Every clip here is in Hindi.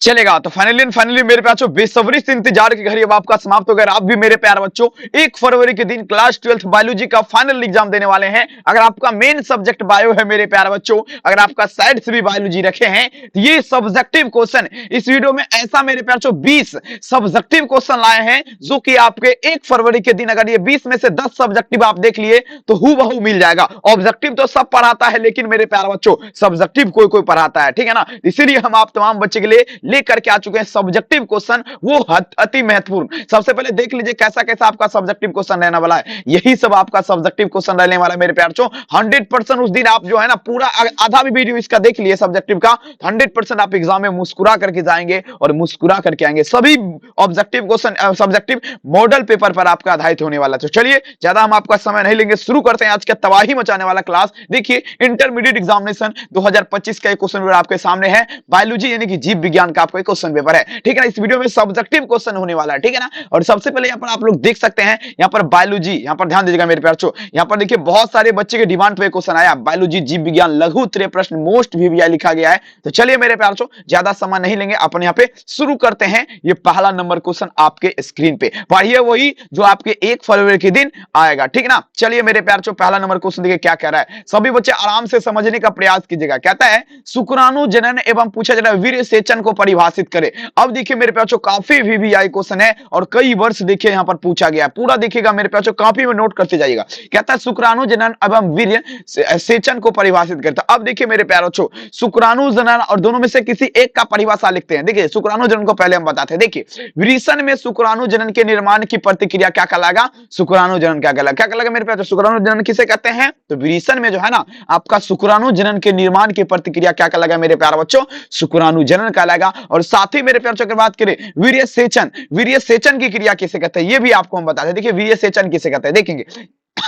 चलेगा। तो फाइनली मेरे पास बेसब्री से इंतजार की घड़ी अब आपका समाप्त हो गया। आप भी मेरे प्यारे बच्चों 1 फरवरी के दिन क्लास 12th बायोलॉजी का फाइनल एग्जाम देने वाले हैं। अगर आपका मेन सब्जेक्ट बायो है मेरे प्यारे बच्चों, अगर आपका साइड से भी बायोलॉजी रखे हैं, तो ये सब्जेक्टिव क्वेश्चन इस वीडियो में ऐसा मेरे प्यारे बच्चों 20 सब्जेक्टिव क्वेश्चन लाए हैं जो कि आपके 1 फरवरी के दिन अगर ये 20 में से 10 सब्जेक्टिव आप देख लिए तो हूबहू मिल जाएगा। ऑब्जेक्टिव तो सब पढ़ाता है, लेकिन मेरे प्यारे बच्चों सब्जेक्टिव कोई कोई पढ़ाता है, ठीक है ना। इसीलिए हम आप तमाम बच्चे के लिए लेकर के आ चुके हैं सब्जेक्टिव क्वेश्चन, वो अति महत्वपूर्ण। सबसे पहले देख लीजिए कैसा कैसा आपका सब्जेक्टिव क्वेश्चन रहने वाला है। यही सब आपका सब्जेक्टिव क्वेश्चन रहने वाला है मेरे प्यारे बच्चों। 100% उस दिन आप जो है ना पूरा आधा भी वीडियो इसका देख लिए सब्जेक्टिव का, 100% आप एग्जाम में मुस्कुरा करके जाएंगे और मुस्कुरा करके आएंगे। सभी objective question subjective model paper पर आपका आधारित होने वाला है। तो चलिए ज्यादा हम आपका समय नहीं लेंगे, शुरू करते हैं आज का तबाही मचाने वाला क्लास। देखिए इंटरमीडिएट एग्जामिनेशन 2025 का एक क्वेश्चन पेपर आपके सामने है, बायोलॉजी यानी कि जीव विज्ञान का आपका क्वेश्चन पेपर है, ठीक है ना। इस वीडियो में सब्जेक्टिव क्वेश्चन होने वाला है, ठीक है ना। और सबसे पहले यहाँ पर आप लोग देख सकते हैं, यहाँ पर बायोलॉजी, यहाँ पर ध्यान दीजिएगा मेरे प्यारे बच्चों। यहाँ पर देखिए बहुत सारे बच्चे के डिमांड पे क्वेश्चन आया, बायोलॉजी जीव विज्ञान लघु उत्तरीय प्रश्न मोस्ट VVI लिखा गया है। तो चलिए मेरे प्यारे बच्चों ज्यादा समय नहीं लेंगे, अपन यहाँ पे शुरू करते हैं। ये पहला नंबर क्वेश्चन आपके स्क्रीन पे पढ़िए, वही जो आपके 1 फरवरी के दिन आएगा, ठीक है ना। चलिए मेरे प्यारे बच्चों पहला नंबर क्वेश्चन देखिए क्या कह रहा है, सभी बच्चे आराम से समझने का प्रयास कीजिएगा। कहता है शुक्राणु जनन एवं पूछा जा रहा है वीर्य सेचन को परिभाषित करे। अब देखिए मेरे प्यारे बच्चों काफी VVI क्वेश्चन है और कई वर्ष देखिए यहाँ पर पूछा गया, पूरा देखिएगा मेरे प्यारे बच्चों, कॉपी में नोट करते जाइएगा। कहता है शुक्राणु जनन एवं वीर्य सेचन को परिभाषित करता। अब देखिए मेरे प्यारे बच्चों शुक्राणु जनन और दोनों में से किसी एक का परिभाषा लिखते हैं। देखिए शुक्राणु जनन को पहले हम बताते हैं। देखिए विरिसन में शुक्राणु जनन के निर्माण की प्रतिक्रिया क्या कहलाएगा, शुक्राणु जनन क्या कहलाएगा मेरे प्यारे। शुक्राणु जनन किसे कहते हैं, तो विरिसन में जो है ना आपका शुक्राणु जनन के निर्माण की प्रतिक्रिया क्या कहलाएगा मेरे प्यारे बच्चों, शुक्राणु जनन कहलाएगा। और साथ ही मेरे प्यारे बच्चों की बात करें वीर्य सेचन की क्रिया किसे कहते हैं, ये भी आपको हम बताते हैं। देखिए वीर्य सेचन किसे कहते हैं, देखेंगे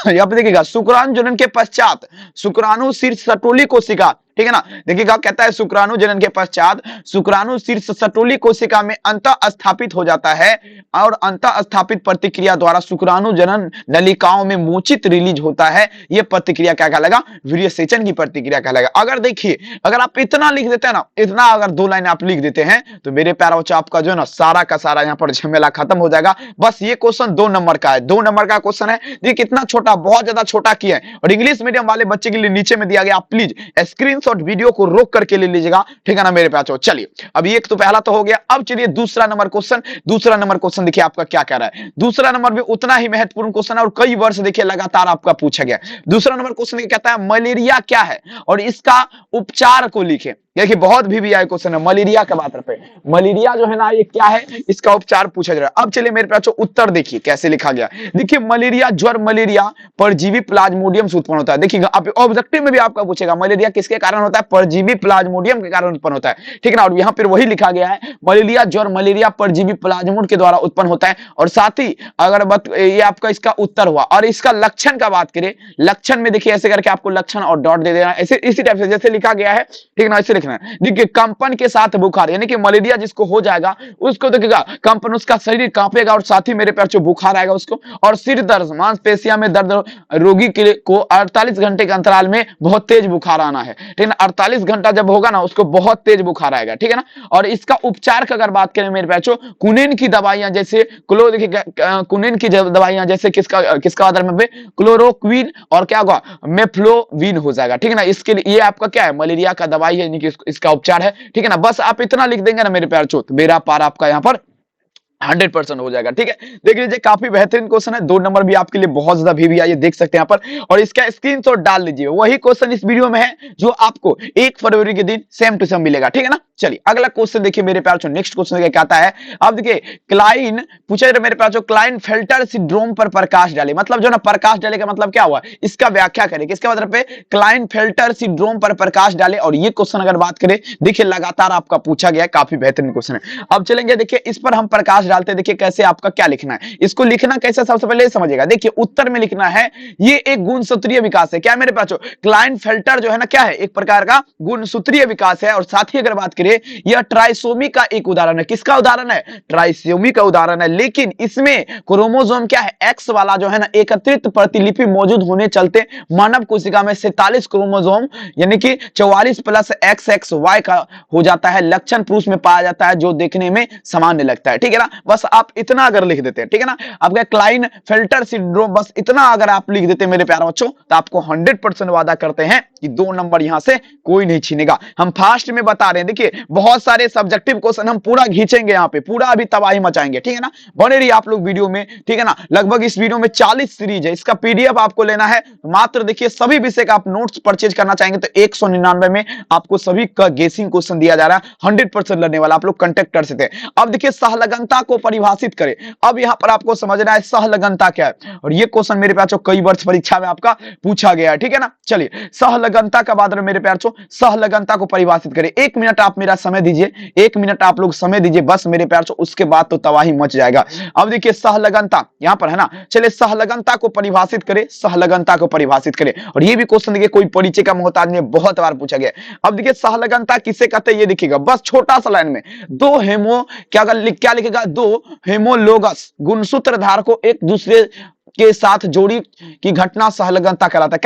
यहाँ पे देखिएगा शुक्राणु जनन के पश्चात शुक्राणु शीर्ष सटोली कोशिका, ठीक है ना। देखिएगा कहता है शुक्राणु जनन के पश्चात शुक्राणु शीर्ष सटोली कोशिका में अंतः स्थापित हो जाता है और अंतः स्थापित प्रतिक्रिया द्वारा शुक्राणु जनन नलिकाओं में मूर्छित रिलीज होता है। यह प्रतिक्रिया क्या कहलाएगा, वीर्य सेचन की प्रतिक्रिया कहलाएगा। अगर देखिए अगर आप इतना लिख देते हैं ना, इतना अगर 2 लाइन आप लिख देते हैं तो मेरे प्यारा बच्चा आपका जो है ना सारा का सारा यहाँ पर झमेला खत्म हो जाएगा। बस ये क्वेश्चन 2 नंबर का है, 2 नंबर का क्वेश्चन है। देखिए कितना छोटा, बहुत ज्यादा छोटा किया है और इंग्लिश मीडियम वाले बच्चे के लिए नीचे में दिया गया, आप प्लीज स्क्रीन वीडियो को रोक करके ले लीजिएगा, ठीक है ना मेरे प्यारे। चलिए अब एक तो पहला तो हो गया। अब चलिए दूसरा नंबर क्वेश्चन देखिए आपका क्या कह रहा है। दूसरा नंबर भी उतना ही महत्वपूर्ण क्वेश्चन है और कई वर्ष देखिए लगातार आपका पूछा गया। दूसरा नंबर क्वेश्चन कहता है मलेरिया क्या है और इसका उपचार को लिखे। देखिए बहुत VVI क्वेश्चन है मलेरिया के बात पे, मलेरिया जो है ना ये क्या है, इसका उपचार पूछा जा रहा है। अब चलिए मेरे पास उत्तर देखिए कैसे लिखा गया। देखिए मलेरिया ज्वर मलेरिया परजीवी प्लाज्मोडियम से उत्पन्न होता है। देखिएगा अब ऑब्जेक्टिव में भी आपका पूछेगा मलेरिया किसके कारण होता है, परजीवी प्लाज्मोडियम के कारण उत्पन्न होता है, ठीक है ना। और यहाँ पर वही लिखा गया है मलेरिया ज्वर मलेरिया परजीवी प्लाज्मोड के द्वारा उत्पन्न होता है। और साथ ही अगर ये आपका इसका उत्तर हुआ और इसका लक्षण का बात करें, लक्षण में देखिए ऐसे करके आपको लक्षण और डॉट दे देना, ऐसे इसी टाइप से जैसे लिखा गया है, ठीक ना, ऐसे लिखना है। देखिए कंपन के साथ बुखार, यानी कि मलेरिया जिसको हो जाएगा उसको देखिएगा कंपन, उसका शरीर कांपेगा और साथ ही मेरे पैर से बुखार आएगा उसको। और सिर दर्द, मांसपेशियों में दर्द, रोगी के को 48 घंटे के अंतराल में बहुत तेज बुखार आना है, ठीक है ना। 48 घंटा जब होगा ना उसको बहुत तेज बुखार आएगा, ठीक है ना। और इसका उपचार की अगर बात करें मेरे पैचो, कुनिन की दवाइयां जैसे कुनिन की दवाइयां जैसे किसका आधार में क्लोरोक्विन और क्या होगा मेफ्लोविन हो जाएगा, ठीक है ना। इसके लिए ये आपका क्या है, मलेरिया का दवाई है, यानी कि इसका उपचार है, ठीक है ना। बस आप इतना लिख देंगे ना मेरे प्यार चो, मेरा पार आपका यहाँ पर 100% हो जाएगा, ठीक है। देख लीजिए काफी बेहतरीन क्वेश्चन है, 2 नंबर भी आपके लिए बहुत ज्यादा VVI देख सकते हैं यहाँ पर। और इसका स्क्रीनशॉट डाल लीजिए, वही क्वेश्चन इस वीडियो में है जो आपको 1 फरवरी के दिन सेम टू सेम मिलेगा, ठीक है ना। चलिए अगला क्वेश्चन देखिए मेरे प्यारे, नेक्स्ट क्वेश्चन क्या कहता है। अब देखिए क्लाइन पूछा मेरे प्यारे, क्लाइन फेल्टर सिंड्रोम पर प्रकाश डाले, मतलब जो ना प्रकाश डाले का मतलब क्या हुआ, इसका व्याख्या करें। किसके मतलब पे, क्लाइन फेल्टर सिंड्रोम पर प्रकाश डाले। और ये क्वेश्चन अगर बात करें देखिए लगातार आपका पूछा गया है, काफी बेहतरीन क्वेश्चन है। अब चलेंगे देखिए इस पर हम प्रकाश डालते हैं। देखिए कैसे आपका क्या लिखना है, इसको लिखना कैसे सबसे पहले समझिएगा। देखिए उत्तर में लिखना है ये एक गुणसूत्रीय विकास है। क्या मेरे पास क्लाइनफेल्टर जो है ना क्या है, एक प्रकार का गुणसूत्रीय विकास है। और साथ ही अगर बात करें यह ट्राइसोमी का एक उदाहरण है। किसका उदाहरण है, ट्राइसोमी का उदाहरण है। लेकिन इसमें क्रोमोसोम क्या है, एक्स वाला जो है ना एकत्रित प्रतिलिपि मौजूद होने चलते मानव कोशिका में 47 क्रोमोसोम यानी कि 44 प्लस एक्स एक्स वाई का हो जाता है। लक्षण पुरुष में पाया जाता है जो देखने में सामान्य लगता है। ठीक है ना, बस आप इतना अगर लिख देते हैं, ठीक है ना, आपका क्लाइनफेल्टर सिंड्रोम, बस इतना अगर आप लिख देते हैं मेरे प्यारे बच्चों, तो आपको 100% वादा करते हैं कि 2 नंबर यहां से कोई नहीं छीनेगा। हम फास्ट में बता रहे हैं, देखिए बहुत सारे सब्जेक्टिव क्वेश्चन हम पूरा खींचेंगे यहां पे, पूरा अभी तबाही मचाएंगे। ठीक है ना, बने रहिए आप लोग वीडियो में। ठीक है ना, लगभग इस वीडियो में 40 सीरीज है, इसका पीडीएफ आपको लेना है मात्र। देखिए सभी विषय का आप नोट्स परचेज करना चाहेंगे तो 199 में आपको सभी का गेसिंग क्वेश्चन दिया जा रहा है, 100% लड़ने वाला, आप लोग कांटेक्ट कर सकते हैं। अब देखिए सहलगनता को परिभाषित करें। अब यहां पर आपको समझना है सहलगनता क्या है, और ये क्वेश्चन मेरे प्यार कई वर्ष परीक्षा में आपका पूछा गया है। ठीक है ना, चलिए सहलगनता का बाद में मेरे प्यार सहलगनता को परिभाषित करें। 1 मिनट आप मेरा समय दीजिए, 1 मिनट आप लोग समय दीजिए बस मेरे प्यार, उसके बाद तो तबाही मच जाएगा। अब देखिए सहलगनता यहां पर है ना, चलिए सहलगनता को परिभाषित करें, सहलगनता को परिभाषित करें। और ये भी क्वेश्चन देखिए कोई परिचय का मोहताज नहीं, बहुत बार पूछा गया। अब देखिए सहलगनता किसे कहते हैं ये देखिएगा, बस छोटा सा लाइन में क्या लिखेगा, 2 हेमोलोगस गुणसूत्र धार को एक दूसरे के साथ जोड़ी की घटना सहलगनता कहलाता है।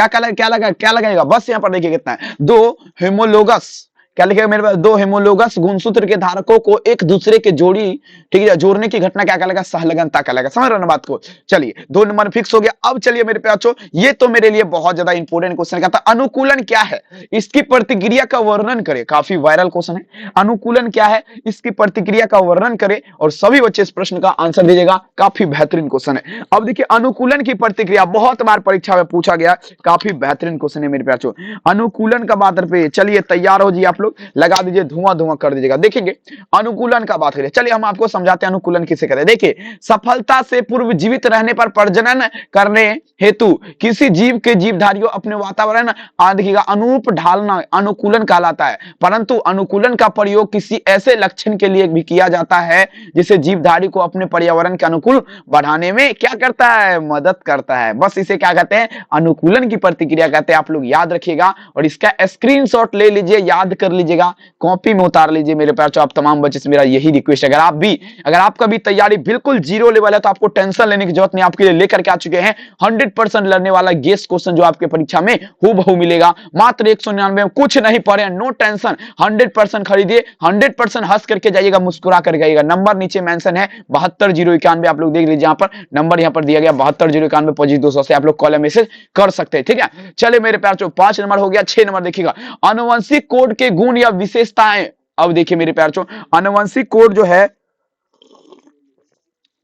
क्या लगेगा, बस यहां पर देखिए कितना है, 2 हेमोलोगस, क्या लिखेगा मेरे पास, 2 हेमोलोगस गुणसूत्र के धारकों को एक दूसरे के जोड़ी, ठीक है, जोड़ने की घटना क्या कहलाएगा, सहलगनता कहलाएगा। समझ रहे हो ना बात को। चलिए 2 नंबर फिक्स हो गया। अब चलिए मेरे प्याचो, ये तो मेरे लिए बहुत ज्यादा इंपॉर्टेंट क्वेश्चन कहता है अनुकूलन क्या है, इसकी प्रतिक्रिया का वर्णन करें। काफी वायरल क्वेश्चन है, अनुकूलन क्या है, इसकी प्रतिक्रिया का वर्णन करें। और सभी बच्चे इस प्रश्न का आंसर दीजिएगा, काफी बेहतरीन क्वेश्चन है। अब देखिए अनुकूलन की प्रतिक्रिया बहुत बार परीक्षा में पूछा गया, काफी बेहतरीन क्वेश्चन है मेरे प्याचो। अनुकूलन का बात पे चलिए तैयार हो जी, आप लोग लगा दीजिए, धुआं कर दीजिएगा। देखेंगे अनुकूलन का बात करें, चलिए हम आपको समझाते हैं अनुकूलन किसे कहते हैं। देखिए सफलता से पूर्व जीवित रहने पर प्रजनन करने हेतु किसी जीव के जीवधारियों अपने वातावरण देखिएगा अनुरूप ढालना अनुकूलन कहलाता है। परंतु अनुकूलन का प्रयोग किसी ऐसे लक्षण के लिए भी किया जाता है जिसे जीवधारी को अपने पर्यावरण के अनुकूल बढ़ाने में क्या करता है, मदद करता है। बस इसे क्या कहते हैं, अनुकूलन की प्रतिक्रिया कहते हैं। आप लोग याद रखिएगा और इसका स्क्रीनशॉट ले लीजिए, याद कर लीजिएगा, कॉपी में उतार लीजिए मेरे प्यार। आप तमाम बच्चे से मेरा यही रिक्वेस्ट है, अगर आपका भी तैयारी बिल्कुल 0 लेवल है तो आपको टेंशन लेने की जरूरत नहीं, आपके लिए लेकर के आ चुके हैं 100% लड़ने वाला गेस क्वेश्चन जो आपके परीक्षा में हूबहू मिलेगा। मात्र 199 में, कुछ नहीं पढ़े, नो टेंशन, 100% खरीदिए, 100% हंस करके जाइएगा, मुस्कुरा कर जाइएगा। नंबर नीचे मेंशन है 720191, आप लोग देख लीजिए, यहाँ पर नंबर यहाँ पर दिया गया 720191 25 से आप लोग कॉल मैसेज कर सकते हैं। ठीक है, चले मेरे प्यार 5 नंबर हो गया। 6 नंबर देखिएगा आनुवंशिक कोड के गुण या विशेषताएं। अब देखिए मेरे प्यार आनुवंशिक कोड जो है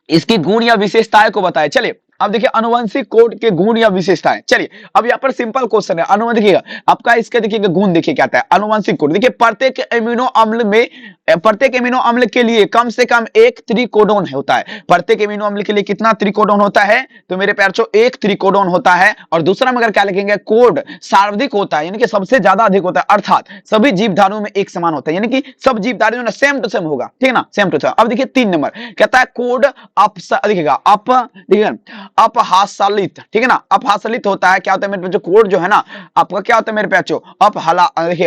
इसकी गुण या विशेषताएं को बताए। चलिए अब देखिए अनुवंशिक कोड के गुण या विशेषताएं। चलिए अब यहाँ पर सिंपल क्वेश्चन है, अनुवंशिक देखिएगा आपका, इसका देखिएगा गुण देखिए क्या आता है अनुवंशिक कोड। देखिए प्रत्येक एमिनो अम्ल के लिए कम से कम एक त्रिकोडोन होता है। प्रत्येक एमिनो अम्ल के लिए कितना त्रिकोडोन होता है, तो मेरे प्यार एक त्रिकोडोन होता है। और दूसरा मगर क्या लिखेंगे, कोड सर्वाधिक होता है, यानी कि सबसे ज्यादा अधिक होता है, अर्थात सभी जीवधारियों में एक समान होता है, यानी कि सब जीवधारियों में सेम टू सेम होगा। ठीक है ना, सेम टू सेम। अब देखिए 3 नंबर कहता है कोड देखिएगा अपहासलित। ठीक है ना, अपहासलित होता है, क्या होता है मेरे जो कोड जो है ना आपका क्या होता है मेरे प्याचो,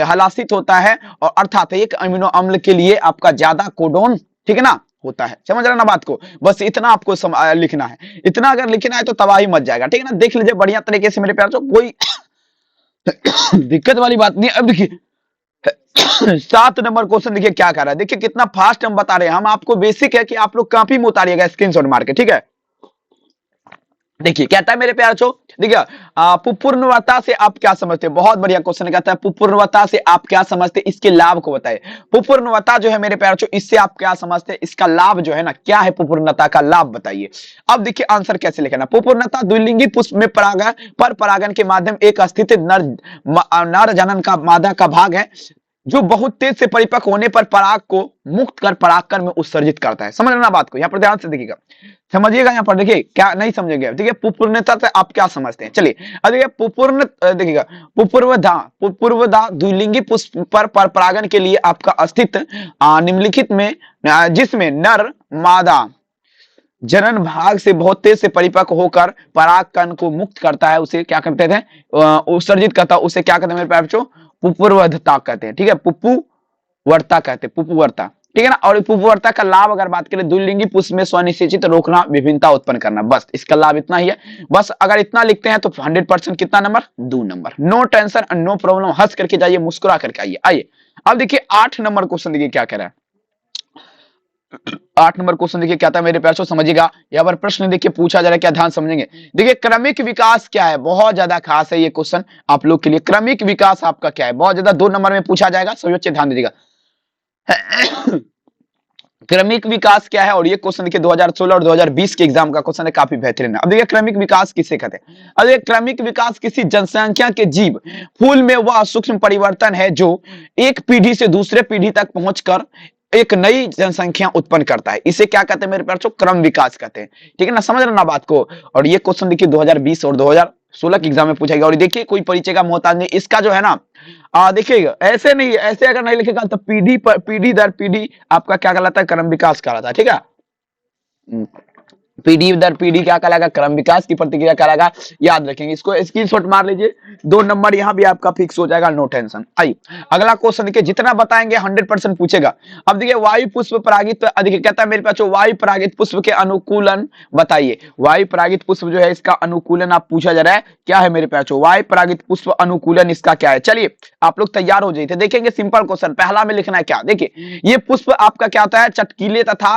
हलासित होता है, और अर्थात एक अमीनो अम्ल के लिए आपका ज्यादा कोडोन, ठीक है ना, होता है। समझ रहे ना बात को, बस इतना आपको लिखना है, इतना अगर लिखना है तो तबाही मच जाएगा। ठीक है ना, देख लीजिए बढ़िया तरीके से मेरे प्याचो, कोई दिक्कत वाली बात नहीं। अब देखिए 7 नंबर क्वेश्चन देखिए क्या कर रहा है, देखिए कितना फास्ट हम बता रहे हैं। हम आपको बेसिक है कि आप लोग कॉपी में उतारिएगा, स्क्रीनशॉट मार के। ठीक है, देखिए कहता है मेरे प्यारे बच्चों, देखिए पुपूर्णवता से आप क्या समझते हैं, बहुत बढ़िया क्वेश्चन कहता है पुपूर्णवता से आप क्या समझते हैं, इसके लाभ को बताइए। पुपूर्णवता जो है मेरे प्यारे बच्चों, इससे आप क्या समझते हैं, इसका लाभ जो है ना क्या है, पुपूर्णता का लाभ बताइए। अब देखिए आंसर कैसे लिखना, पुपूर्णता द्विलिंगी पुष्प में परागन के माध्यम एक स्थित नर जनन का मादा का भाग है जो बहुत तेज से परिपक्व होने पर पराग को मुक्त कर परागकण में उत्सर्जित करता है। समझ लेना बात को, यहाँ पर ध्यान से देखिएगा, समझिएगा। यहाँ पर देखिए क्या नहीं समझेंगे, देखिए पुपूर्णता से आप क्या समझते हैं। चलिए अब देखिए पुपूर्ण देखिएगा पुपूर्वधा द्विलिंगी पुष्प पर परागन के लिए आपका अस्तित्व निम्नलिखित में जिसमें नर मादा जनन भाग से बहुत तेज से परिपक्व होकर पराग कण को मुक्त करता है, उसे क्या करते थे, उत्सर्जित करता है, उसे क्या कहते हैं मेरे प्यारे बच्चों, पुपुवर्धता कहते हैं। ठीक है, पुपुवर्ता कहते हैं, पुपुवर्ता। ठीक है ना। और पुपुवर्ता का लाभ अगर बात करें, द्विलिंगी पुष्प में स्वनिषेचित रोकना, विभिन्नता उत्पन्न करना, बस इसका लाभ इतना ही है। बस अगर इतना लिखते हैं तो 100% कितना नंबर, 2 नंबर। No tension and no problem, हंस करके जाइए, मुस्कुरा करके आइए। आइए अब देखिए 8 नंबर क्वेश्चन, देखिए क्या कह रहा है। 8 नंबर क्वेश्चन देखिए क्या था मेरे प्यारे, समझिएगा। यहाँ पर प्रश्न देखिए पूछा जा रहा है, क्या ध्यान समझेंगे। देखिए क्रमिक विकास क्या है, बहुत ज्यादा खास है ये क्वेश्चन आप लोग के लिए। क्रमिक विकास आपका क्या है, बहुत ज्यादा 2 नंबर में पूछा जाएगा, सभी बच्चे ध्यान दीजिएगा। क्रमिक विकास क्या है, और ये क्वेश्चन देखिए 2016 और 2020 के एग्जाम का क्वेश्चन है, काफी बेहतरीन है। अब देखिए क्रमिक विकास किसे कहते हैं। अब देखिए क्रमिक विकास किसी जनसंख्या के जीव फूल में वह सूक्ष्म परिवर्तन है जो एक पीढ़ी से दूसरे पीढ़ी तक पहुंचकर एक नई जनसंख्या उत्पन्न करता है, इसे क्या कहते हैं मेरे प्यारे, क्रम विकास कहते हैं। ठीक है ना, समझ रहे ना बात को। और ये क्वेश्चन देखिए 2020 और 2016 के एग्जाम में पूछा गया। और देखिए कोई परिचय का मोहताज नहीं, इसका जो है ना देखिएगा, ऐसे नहीं, ऐसे अगर नहीं लिखेगा तो पीढ़ी पर पीढ़ी दर पीढ़ी आपका क्या कहलाता है, क्रम विकास कहलाता है। ठीक है, पीढ़ी दर पीढ़ी क्या कहलाएगा, क्रम विकास की प्रतिक्रिया कहलाएगा, याद रखेंगे इसको, स्क्रीनशॉट मार लीजिए। 2 नंबर यहां भी आपका फिक्स हो जाएगा, नो टेंशन। आइए अगला क्वेश्चन देखिए, जितना बताएंगे 100% पूछेगा। अब देखिए वायु पुष्प परागित, देखिए कहता है मेरे पास वायु परागित पुष्प के अनुकूलन बताइए। वायु परागित पुष्प जो है इसका अनुकूलन आप पूछा जा रहा है, क्या है मेरे पास वायु परागित पुष्प अनुकूलन इसका क्या है। चलिए आप लोग तैयार हो जाइए, देखेंगे सिंपल क्वेश्चन। पहला में लिखना है क्या, देखिए ये पुष्प आपका क्या होता है, चटकीले तथा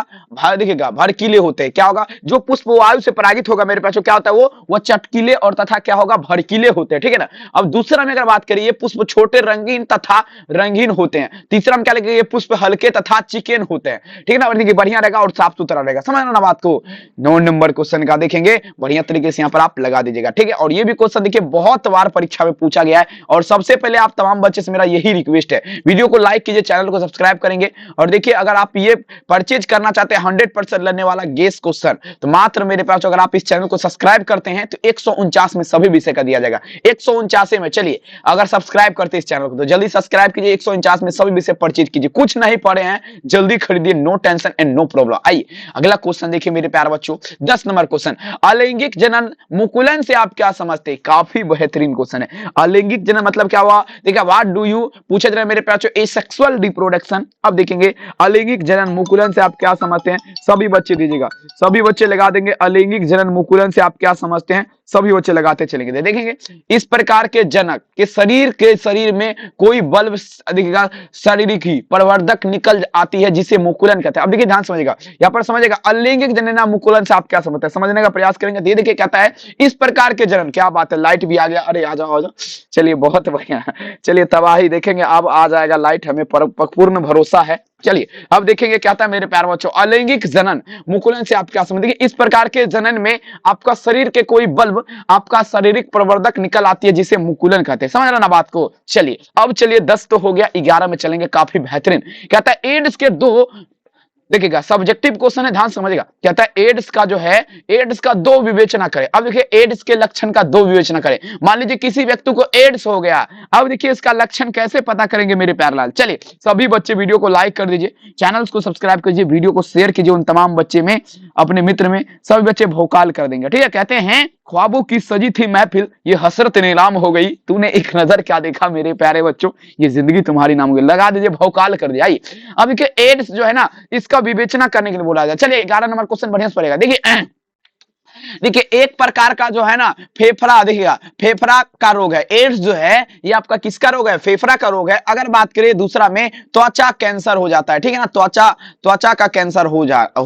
देखिएगा भड़कीले होते हैं। क्या होगा, जो पुष्प वायु से परागित होगा मेरे पास क्या होता है, वो चटकीले और तथा क्या होगा, भड़कीले होते हैं। ठीक है ना। अब दूसरा में अगर बात करिए, पुष्प छोटे रंगीन तथा रंगीन होते हैं। तीसरा में क्या लिखेंगे, ये पुष्प हल्के तथा चिकन होते हैं। ठीक है ना, और देखिए बढ़िया रहेगा और साफ सुथरा रहेगा, समझ ना बात को। 9 नंबर क्वेश्चन का देखेंगे, बढ़िया तरीके से यहाँ पर आप लगा दीजिएगा। ठीक है, और ये भी क्वेश्चन देखिए बहुत बार परीक्षा में पूछा गया है। और सबसे पहले आप तमाम बच्चे से मेरा यही रिक्वेस्ट है, वीडियो को लाइक कीजिए, चैनल को सब्सक्राइब करेंगे। और देखिए अगर आप ये परचेज करना चाहते हैं 100% लगने वाला गेस क्वेश्चन, तो मात्र मेरे पास अगर आप इस चैनल को सब्सक्राइब करते हैं तो 149 में सभी विषय का दिया जाएगा, 149 में। चलिए अगर सब्सक्राइब करते हैं इस चैनल को तो जल्दी सब्सक्राइब कीजिए, 149 में सभी विषय परचेज कीजिए। कुछ नहीं पढ़े हैं जल्दी खरीदिए, no tension and no problem. आइए अगला क्वेश्चन देखिए मेरे प्यारे बच्चों, 10 नंबर क्वेश्चन, अलैंगिक जनन मुकुलन से आप क्या समझते हैं। काफी बेहतरीन क्वेश्चन है। अलैंगिक जनन मतलब क्या हुआ, देखिए व्हाट डू यू पूछा जा रहा है मेरे प्यारे बच्चों, एसेक्सुअल रिप्रोडक्शन। अब देखेंगे अलैंगिक जनन मुकुलन से आप क्या समझते हैं, सभी बच्चे दीजिएगा, सभी बच्चे लगा देंगे। अलैंगिक जनन मुकुलन से आप क्या समझते हैं, सभी बच्चे लगाते चलेंगे। देखेंगे इस प्रकार के जनक के शरीर में कोई बल्ब दिखेगा, शारीरिक ही प्रवर्धक निकल आती है जिसे मुकुलन कहते हैं। अब देखिए ध्यान समझेगा, यहाँ पर समझेगा अलैंगिक जनन मुकुलन से आप क्या समझते हैं, समझने का प्रयास करेंगे। दे देखिए कहता है इस प्रकार के जनन, क्या बात है, लाइट भी आ गया, अरे आ जाओ। चलिए बहुत बढ़िया, चलिए तबाही देखेंगे, अब आ जाएगा लाइट, हमें पूर्ण भरोसा है। चलिए अब देखेंगे क्या था मेरे प्यारे बच्चों, अलैंगिक जनन मुकुलन से आप क्या समझेंगे, इस प्रकार के जनन में आपका शरीर के कोई बल्ब आपका शारीरिक प्रवर्धक निकल आती है जिसे मुकुलन कहते हैं। समझ रहे ना बात को। चलिए अब चलिए 10 तो हो गया, 11 में चलेंगे, काफी बेहतरीन। कहता है एड्स के 2, देखिएगा सब्जेक्टिव क्वेश्चन है, ध्यान समझिएगा। कहता है एड्स का जो है, एड्स का 2 विवेचना करें। अब देखिए एड्स के लक्षण का 2 विवेचना करें। मान लीजिए किसी व्यक्ति को एड्स हो गया, अब देखिए इसका लक्षण कैसे पता करेंगे मेरे प्यारे लाल। चलिए सभी बच्चे वीडियो को लाइक कर दीजिए, चैनल को सब्सक्राइब कीजिए, वीडियो को शेयर कीजिए उन तमाम बच्चे में, अपने मित्र में, सभी बच्चे भौकाल कर देंगे। ठीक है, कहते हैं ख्वाबों की सजी थी महफिल, ये हसरत नीलाम हो गई, तूने एक नजर क्या देखा मेरे प्यारे बच्चों, ये जिंदगी तुम्हारी नाम हो गई। लगा दीजिए, भौकाल कर दिया। अब देखिए एड्स जो है ना, इसका विवेचना करने के लिए बोला जाए। चलिए 11 नंबर क्वेश्चन बढ़िया से पड़ेगा। देखिए एक प्रकार का जो है ना फेफड़ा, देखिएगा फेफड़ा का रोग है। एड्स जो है ये आपका किसका रोग है, फेफड़ा का रोग है। अगर बात करें दूसरा में त्वचा कैंसर हो जाता है। ठीक है ना, त्वचा का कैंसर हो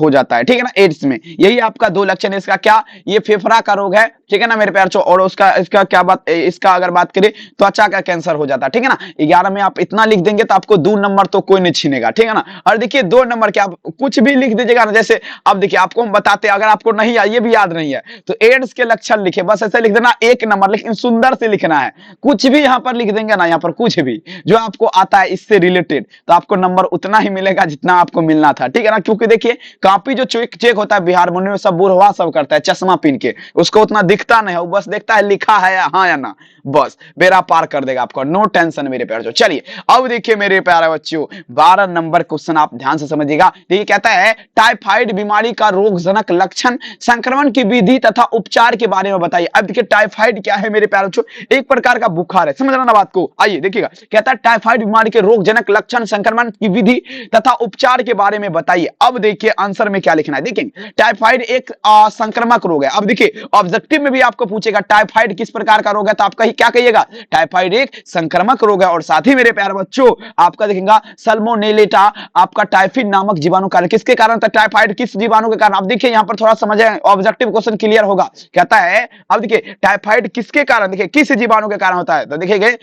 जाता है। ठीक है ना, एड्स में यही आपका 2 लक्षण है। इसका क्या, ये फेफड़ा का रोग है। ठीक है ना मेरे प्यारे, और इसका क्या बात, इसका अगर बात करें त्वचा का कैंसर हो जाता है। ठीक है ना, 11 में आप इतना लिख देंगे तो आपको 2 नंबर तो कोई नहीं छीनेगा। ठीक है ना, और देखिए 2 नंबर क्या, आप कुछ भी लिख दीजिएगा ना, जैसे अब देखिए आपको हम बताते, अगर आपको नहीं आए, ये भी याद नहीं नहीं है। तो एड्स के लक्षण लिखे, बस ऐसे लिख देना 1 नंबर, लेकिन सुंदर से लिखना है। कुछ भी यहाँ पर लिख देंगे ना, यहाँ पर कुछ भी जो आपको आता है इससे रिलेटेड, तो आपको नंबर उतना ही मिलेगा जितना आपको मिलना था, ठीक है ना। क्योंकि देखिए कॉपी जो चेक होता है बिहार बोर्ड में, सब बुढ़वा सब करता है चश्मा पहन के, उसको उतना दिखता नहीं है, वो बस देखता है लिखा है हाँ या ना, बस बेड़ा पार कर देगा आपको, नो टेंशन मेरे प्यारे। चलिए अब देखिए मेरे प्यारे बच्चों 12 नंबर क्वेश्चन आप ध्यान से समझिएगा। देखिए कहता है टाइफाइड बीमारी का रोगजनक लक्षण, संक्रमण की विधि तथा उपचार के बारे में बताइए। अब देखिए टाइफाइड क्या है मेरे प्यारे बच्चों, एक प्रकार का बुखार है, समझना ना बात को। आइए देखिएगा, कहता है टाइफाइड बीमारी के रोगजनक लक्षण, संक्रमण की विधि तथा उपचार के बारे में बताइए। अब देखिए आंसर में क्या लिखना है, देखिए टाइफाइड एक संक्रामक रोग है। अब देखिए ऑब्जेक्टिव में भी आपको पूछेगा टाइफाइड किस प्रकार का रोग है, तो आपका ही क्या कहिएगा, टाइफाइड एक संक्रामक रोग है। और साथ ही मेरे प्यारे बच्चों आपका देखेगा सल्मोनेलेटा आपका टाइफिड नामक जीवाणु कारण, किसके कारण था टाइफाइड, किस जीवाणु के कारण। अब देखिए यहां पर थोड़ा समझे, ऑब्जेक्टिव क्वेश्चन क्लियर होगा। कहता है अब देखिए टाइफाइड किसके कारण, देखिए किस जीवाणु के कारण होता है, तो देखिए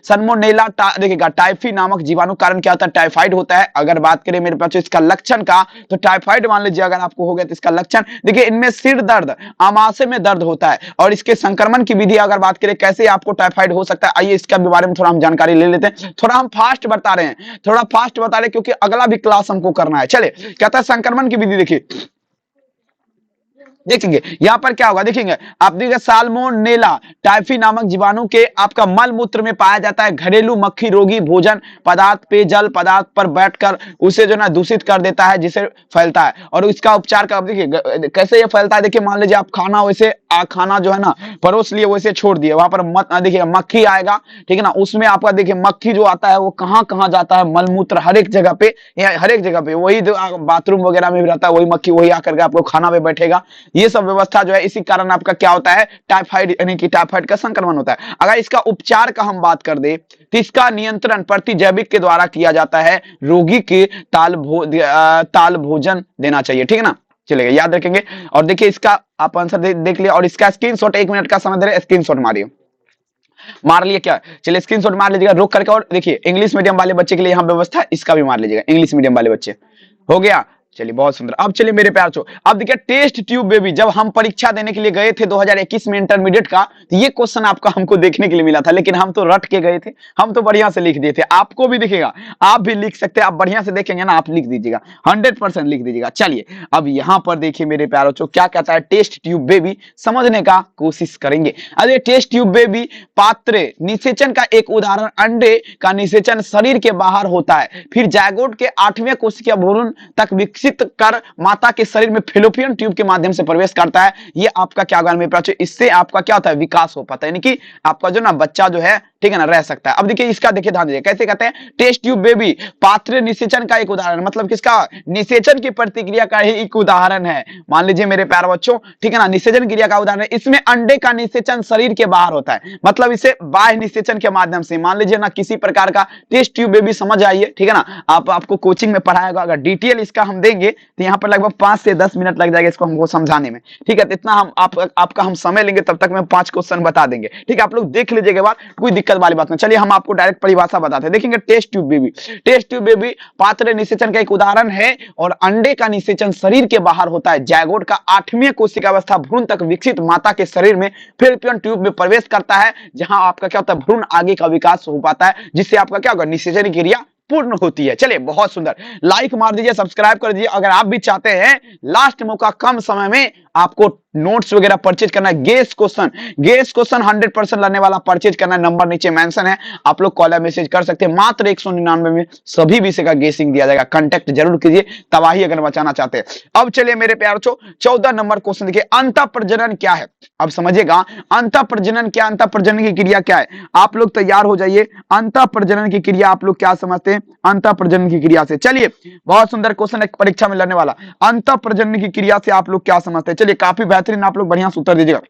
सल्मोनेला देखिएगा टाइफी नामक जीवाणु कारण क्या होता है, टाइफाइड होता है। अगर बात करें मेरे बच्चों इसका लक्षण का, तो टाइफाइड मान लीजिए अगर आपको हो गया तो इसका लक्षण देखिए इनमें सिर दर्द, आमाशय में दर्द होता है। और इसके संक्रमण की विधि अगर बात करें कैसे आपको टाइफाइड हो सकता है, आइए इसके बारे में थोड़ा हम जानकारी ले लेते हैं। थोड़ा हम फास्ट बता रहे हैं, थोड़ा फास्ट बता रहे हैं क्योंकि अगला भी क्लास हमको करना है। चले कहता है संक्रमण की विधि देखिए, देखेंगे यहां पर क्या होगा, देखेंगे आप देखिए साल्मोनेला टाइफी नामक जीवाणु के आपका मल मूत्र में पाया जाता है। घरेलू मक्खी रोगी भोजन पदार्थ पे जल पदार्थ पर बैठकर उसे जो ना दूषित कर देता है, जिसे फैलता है। और इसका उपचार का देखिए कैसे ये फैलता है, देखिए मान लीजिए आप खाना वैसे खाना जो है ना परोस लिए वैसे छोड़ दिए, वहां पर मत देखिए मक्खी आएगा, ठीक है ना, उसमें आपका देखिए मक्खी जो आता है वो कहां कहां जाता है, मल मूत्र हर एक जगह पे, हर एक जगह पे, वही बाथरूम वगैरह में भी रहता है, वही मक्खी वही आकर के आपको खाना पे बैठेगा। ये सब व्यवस्था जो है इसी कारण आपका क्या होता है टाइफाइड, यानी कि टाइफाइड का संक्रमण होता है। अगर इसका उपचार का हम बात कर दे तो इसका नियंत्रण प्रतिजैविक के द्वारा किया जाता है। रोगी के ताल भोजन देना चाहिए, ठीक है ना, चलेगा याद रखेंगे। और देखिए इसका आप आंसर देख लिया, और इसका स्क्रीनशॉट 1 मिनट का समय दे रहे, स्क्रीनशॉट मारिए, मार लिए क्या, चलिए स्क्रीनशॉट मार लीजिएगा रोक करके। और देखिए इंग्लिश मीडियम वाले बच्चे के लिए यहाँ व्यवस्था, इसका भी मार लीजिएगा, इंग्लिश मीडियम वाले बच्चे, हो गया। चलिए बहुत सुंदर। अब चलिए मेरे प्यार चो, अब देखिए टेस्ट ट्यूब बेबी, जब हम परीक्षा देने के लिए गए थे 2021 में इंटरमीडिएट का, तो ये क्वेश्चन आपका हमको देखने के लिए मिला था, लेकिन हम तो रट के गए थे, हम तो बढ़िया से लिख दिए थे। आपको भी दिखेगा, आप भी लिख सकते हैं, आप बढ़िया से देखेंगे ना, आप लिख दीजिएगा 100% लिख दीजिएगा। चलिए अब यहां पर देखिए मेरे प्यारों चो क्या कहता है टेस्ट ट्यूब बेबी, समझने का कोशिश करेंगे। अरे टेस्ट ट्यूब बेबी पात्र निषेचन का एक उदाहरण, अंडे का निषेचन शरीर के बाहर होता है, फिर जायगोट के 8वें कोशिका भ्रूण तक विकसित कर माता के शरीर में फेलोपियन ट्यूब के माध्यम से प्रवेश करता है। ये आपका क्या होगा मेरे बच्चों, इससे आपका क्या होता है विकास हो पाता है, यानी कि आपका जो ना बच्चा जो है ठीक है ना रह सकता है। अब देखिए इसका देखिए ध्यान दीजिए कैसे कहते हैं टेस्ट ट्यूब बेबी पात्र निषेचन का एक उदाहरण, मतलब किसका, निषेचन की प्रतिक्रिया का ही एक उदाहरण है। मान लीजिए मेरे प्यारे बच्चों, ठीक है ना, निषेचन क्रिया का उदाहरण है। इसमें अंडे का निषेचन शरीर के बाहर होता है, मतलब इसे बाह्य निषेचन के माध्यम से, मान लीजिए ना किसी प्रकार का टेस्ट ट्यूब बेबी समझ आइए, ठीक है ना, आपको कोचिंग में पढ़ाएगा, अगर डिटेल इसका हम देंगे तो यहाँ पर लगभग 5 से 10 मिनट लग जाएगा इसको हमको समझाने में, ठीक है। इतना हम आपका हम समय लेंगे, तब तक में 5 क्वेश्चन बता देंगे, ठीक है। आप लोग देख लीजिएगा बात, कोई दिक्कत वाली बात नहीं। चलिए हम आपको डायरेक्ट परिभाषा बताते हैं, देखेंगे test tube baby, test tube baby पात्र निषेचन का एक उदाहरण है, और अंडे का निषेचन शरीर के बाहर होता है। जायगोट का 8वें कोशिका अवस्था भ्रूण तक विकसित माता के शरीर में फेलोपियन ट्यूब में प्रवेश करता है, जहां आपका क्या होता है भ्रूण आगे का विकास हो पाता है, जिससे आपका क्या होगा निषेचन की क्रिया पूर्ण होती है। चलिए बहुत सुंदर, लाइक मार दीजिए, सब्सक्राइब कर दीजिए। अगर आप भी चाहते हैं लास्ट मौका, कम समय में आपको नोट्स वगैरह परचेज करना है, गेस क्वेश्चन 100% लाने वाला परचेज करना है, नंबर नीचे मेंशन है, आप लोग कॉल या मैसेज कर सकते हैं। मात्र 199 में सभी विषय का गेसिंग दिया जाएगा, कांटेक्ट जरूर कीजिए, तबाही अगर बचाना चाहते हैं। अब चलिए मेरे प्यार चो 14 नंबर क्वेश्चन देखिए, अंतः प्रजनन क्या है। अब समझिएगा अंतः प्रजनन क्या, अंतः प्रजनन की क्रिया क्या है, आप लोग तैयार हो जाइए। अंतः प्रजनन की क्रिया आप लोग क्या समझते हैं अंतः प्रजनन की क्रिया से, चलिए बहुत सुंदर क्वेश्चन एक परीक्षा में लड़ने वाला, अंतः प्रजनन की क्रिया से आप लोग क्या समझते हैं। चलिए काफी बेहतरीन, आप लोग बढ़िया से उत्तर दीजिएगा।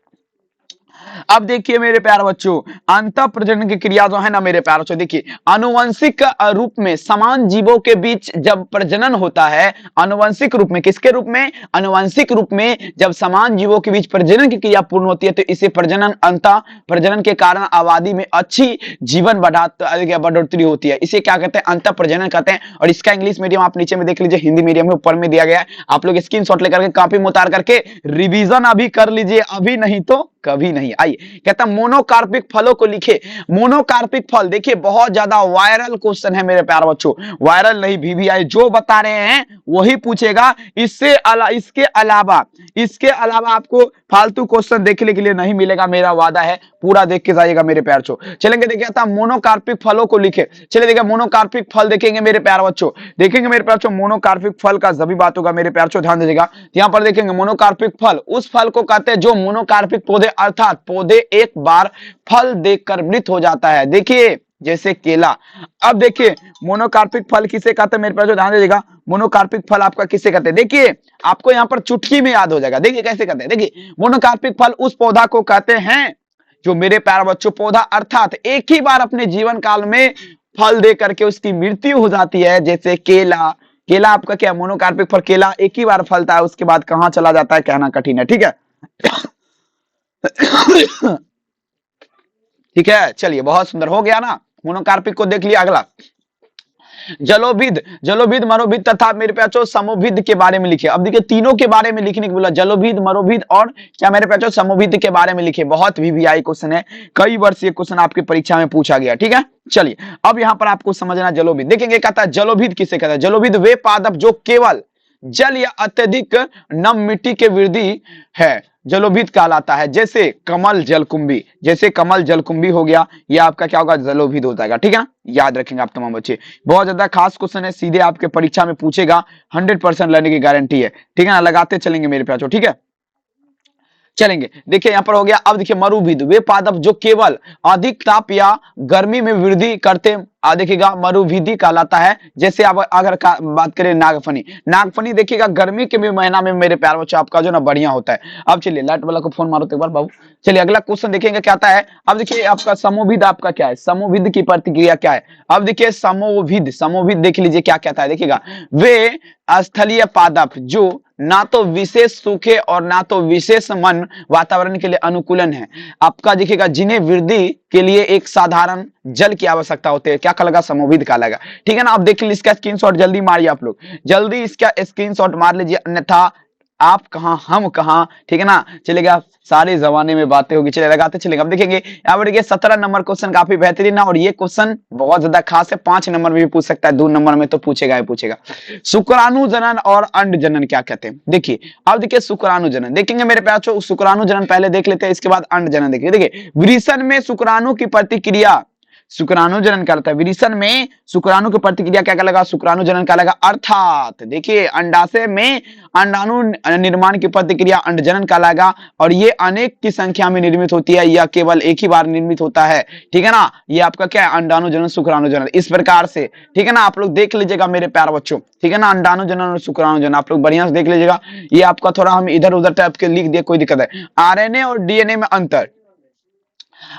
अब देखिए मेरे प्यारे बच्चों, अंतः प्रजनन की क्रिया जो है ना मेरे प्यारे बच्चों, देखिए आनुवंशिक रूप में समान जीवों के बीच जब प्रजनन होता है, आनुवंशिक रूप में, किसके रूप में, आनुवंशिक रूप में जब समान जीवों के बीच प्रजनन की क्रिया पूर्ण होती है तो इसे प्रजनन, अंतः प्रजनन के कारण आबादी में अच्छी जीवन बढ़ोतरी होती है, इसे क्या कहते हैं, अंतः प्रजनन कहते हैं। और इसका इंग्लिश मीडियम आप नीचे में देख लीजिए, हिंदी मीडियम में ऊपर में दिया गया है, आप लोग स्क्रीनशॉट लेकर के कॉपी में उतार करके रिवीजन अभी कर लीजिए, अभी नहीं तो कभी नहीं। आइए कहता मोनोकार्पिक फलों को लिखे। मोनोकार्पिक फल देखिए बहुत ज्यादा वायरल क्वेश्चन है मेरे प्यारे बच्चों, वायरल नहीं वीवीआई जो बता रहे हैं वही पूछेगा, इसके अलावा आपको फालतू क्वेश्चन देखने के लिए नहीं मिलेगा, मेरा वादा है, पूरा देख के जाइएगा मेरे प्यारे बच्चों। चलेंगे देखिए था मोनोकार्पिक फलों को लिखे, चलिए देखिए मोनोकार्पिक फल देखेंगे मेरे प्यारे बच्चों, देखेंगे मेरे प्यारे बच्चों मोनोकार्पिक फल का सभी बात होगा मेरे प्यारे बच्चों, ध्यान दीजिएगा। यहां पर देखेंगे मोनोकार्पिक फल उस फल को कहते हैं जो मोनोकार्पिक पौधे अर्थात पौधे एक बार फल देकर मृत हो जाता है, देखिए जैसे केला। अब देखिए मोनोकार्पिक फल किसे कहते हैं मेरे पास, ध्यान दीजिएगा, मोनोकार्पिक फल आपका किसे कहते हैं, देखिए आपको यहां पर चुटकी में याद हो जाएगा, देखिए कैसे कहते हैं, देखिए मोनोकार्पिक फल उस पौधा को कहते हैं जो मेरे प्यारे बच्चों पौधा अर्थात एक ही बार अपने जीवन काल में फल दे करके उसकी मृत्यु हो जाती है, जैसे केला। केला आपका क्या मोनोकार्पिक फल, केला एक ही बार फलता है उसके बाद कहां चला जाता है कहना कठिन है, ठीक है। ठीक है, चलिए बहुत सुंदर हो गया ना, मोनोकार्पिक को देख लिया। अगला जलोभिद, जलोभिद, मरोभिद तथा मेरे प्याचो समोभिद के बारे में लिखे। अब देखिए तीनों के बारे में लिखने को बोला, जलोभिद, मरोभिद और क्या मेरे प्याचो समोभिद के बारे में लिखे। बहुत वीवीआई क्वेश्चन है, कई वर्ष ये क्वेश्चन आपकी परीक्षा में पूछा गया, ठीक है। चलिए अब यहां पर आपको समझना जलोभिद देखेंगे, कहता है जलोभिद किसे कहता है, जलोभिद वे पादप जो केवल जल या अत्यधिक नम मिट्टी के वृद्धि है जलोभिद कहलाता है, जैसे कमल जलकुंभी, जैसे कमल जलकुंभी हो गया, ये आपका क्या होगा जलोभिद हो जाएगा, ठीक है ना, याद रखेंगे आप तमाम बच्चे। बहुत ज्यादा खास क्वेश्चन है, सीधे आपके परीक्षा में पूछेगा, 100% लेने की गारंटी है, ठीक है ना, लगाते चलेंगे मेरे प्याचो, ठीक है। चलेंगे देखिए यहां पर हो गया। अब देखिए मरुभिद वे पादप जो केवल अधिक ताप या गर्मी में वृद्धि करते, देखिएगा मरुभिदी कहलाता है, जैसे आप अगर बात करें नागफनी, नागफनी देखिएगा गर्मी के भी महीना में मेरे प्यार बच्चों आपका जो ना बढ़िया होता है। अब चलिए लाइट वाला को फोन मारो तो एक बार बाबू। चलिए अगला क्वेश्चन देखेंगे क्या आता है। अब देखिए आपका समोभिद आपका क्या है, समोभिद की प्रतिक्रिया क्या है। अब देखिए समोभिद, समोभिद देख लीजिए क्या कहता है, देखिएगा वे स्थलीय पादप जो ना तो विशेष सूखे और ना तो विशेष मन वातावरण के लिए अनुकूलन है, आपका देखिएगा जिन्हें वृद्धि के लिए एक साधारण जल की आवश्यकता होती है, क्या लगा समोभिद का लगा, ठीक है ना। अब देख लीजिए इसका स्क्रीनशॉट जल्दी मारिए आप लोग, जल्दी इसका स्क्रीनशॉट मार लीजिए, अन्यथा आप कहां हम कहां, ठीक है ना, चलेगा सारे जमाने में बातें होगी। चलिए लगाते चलेंगे। अब देखेंगे यहाँ पर देखिए 17 नंबर क्वेश्चन काफी बेहतरीन है और ये क्वेश्चन बहुत ज्यादा खास है, 5 नंबर में भी पूछ सकता है, 2 नंबर में तो पूछेगा ही पूछेगा। शुक्राणु जनन और अंड जनन क्या कहते हैं, देखिए अब देखिए शुक्राणु जनन देखेंगे मेरे प्यारो, शुक्राणु जनन पहले देख लेते हैं, इसके बाद अंड जनन देखिए। देखिए वृषण में शुक्राणु की प्रतिक्रिया शुक्राणु जनन करता है, विरिसन में शुक्राणु की प्रतिक्रिया क्या लगा, शुक्राणु जनन का लगा, अर्थात देखिए अंडाशय में अंडाणु निर्माण की प्रतिक्रिया अंडजनन का लगा, और ये अनेक की संख्या में निर्मित होती है, यह केवल एक ही बार निर्मित होता है, ठीक है ना। ये आपका क्या है अंडाणु जनन शुक्राणु जनन, इस प्रकार से, ठीक है ना। आप लोग देख लीजिएगा मेरे प्यारे बच्चों, ठीक है ना, अंडाणु जनन और शुक्राणु जनन आप लोग बढ़िया से देख लीजिएगा। ये आपका थोड़ा हम इधर उधर टाइप के लिख दिए, कोई दिक्कत है। आरएनए और डीएनए में अंतर,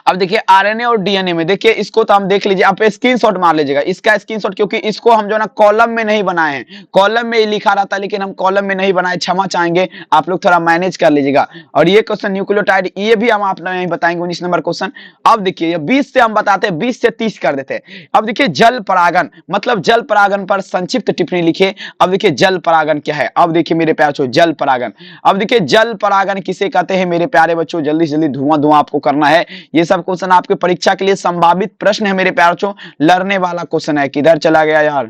अब देखिए आरएनए और डीएनए में देखिए, इसको तो हम देख लीजिए, आप स्क्रीनशॉट मार लीजिएगा इसका स्क्रीनशॉट, क्योंकि इसको हम जो ना कॉलम में नहीं बनाए हैं, कॉलम में लिखा रहता है लेकिन हम कॉलम में नहीं बनाए, क्षमा चाहेंगे, आप लोग थोड़ा मैनेज कर लीजिएगा। और ये क्वेश्चन न्यूक्लियोटाइड, ये भी हम आप नहीं बताएंगे 19 नंबर क्वेश्चन। अब देखिए 20 से हम बताते हैं, 20 से 30 कर देते हैं। अब देखिए जल परागन, मतलब जल परागन पर संक्षिप्त टिप्पणी लिखिए। अब देखिए जल परागन क्या है, अब देखिए मेरे प्यारे बच्चों जल परागन, अब देखिए जल परागन किसे कहते हैं मेरे प्यारे बच्चों, जल्दी से जल्दी धुआं धुआं आपको करना है। ये सब क्वेश्चन आपके परीक्षा के लिए संभावित प्रश्न है मेरे प्यारे बच्चों, लड़ने वाला क्वेश्चन है, किधर चला गया यार,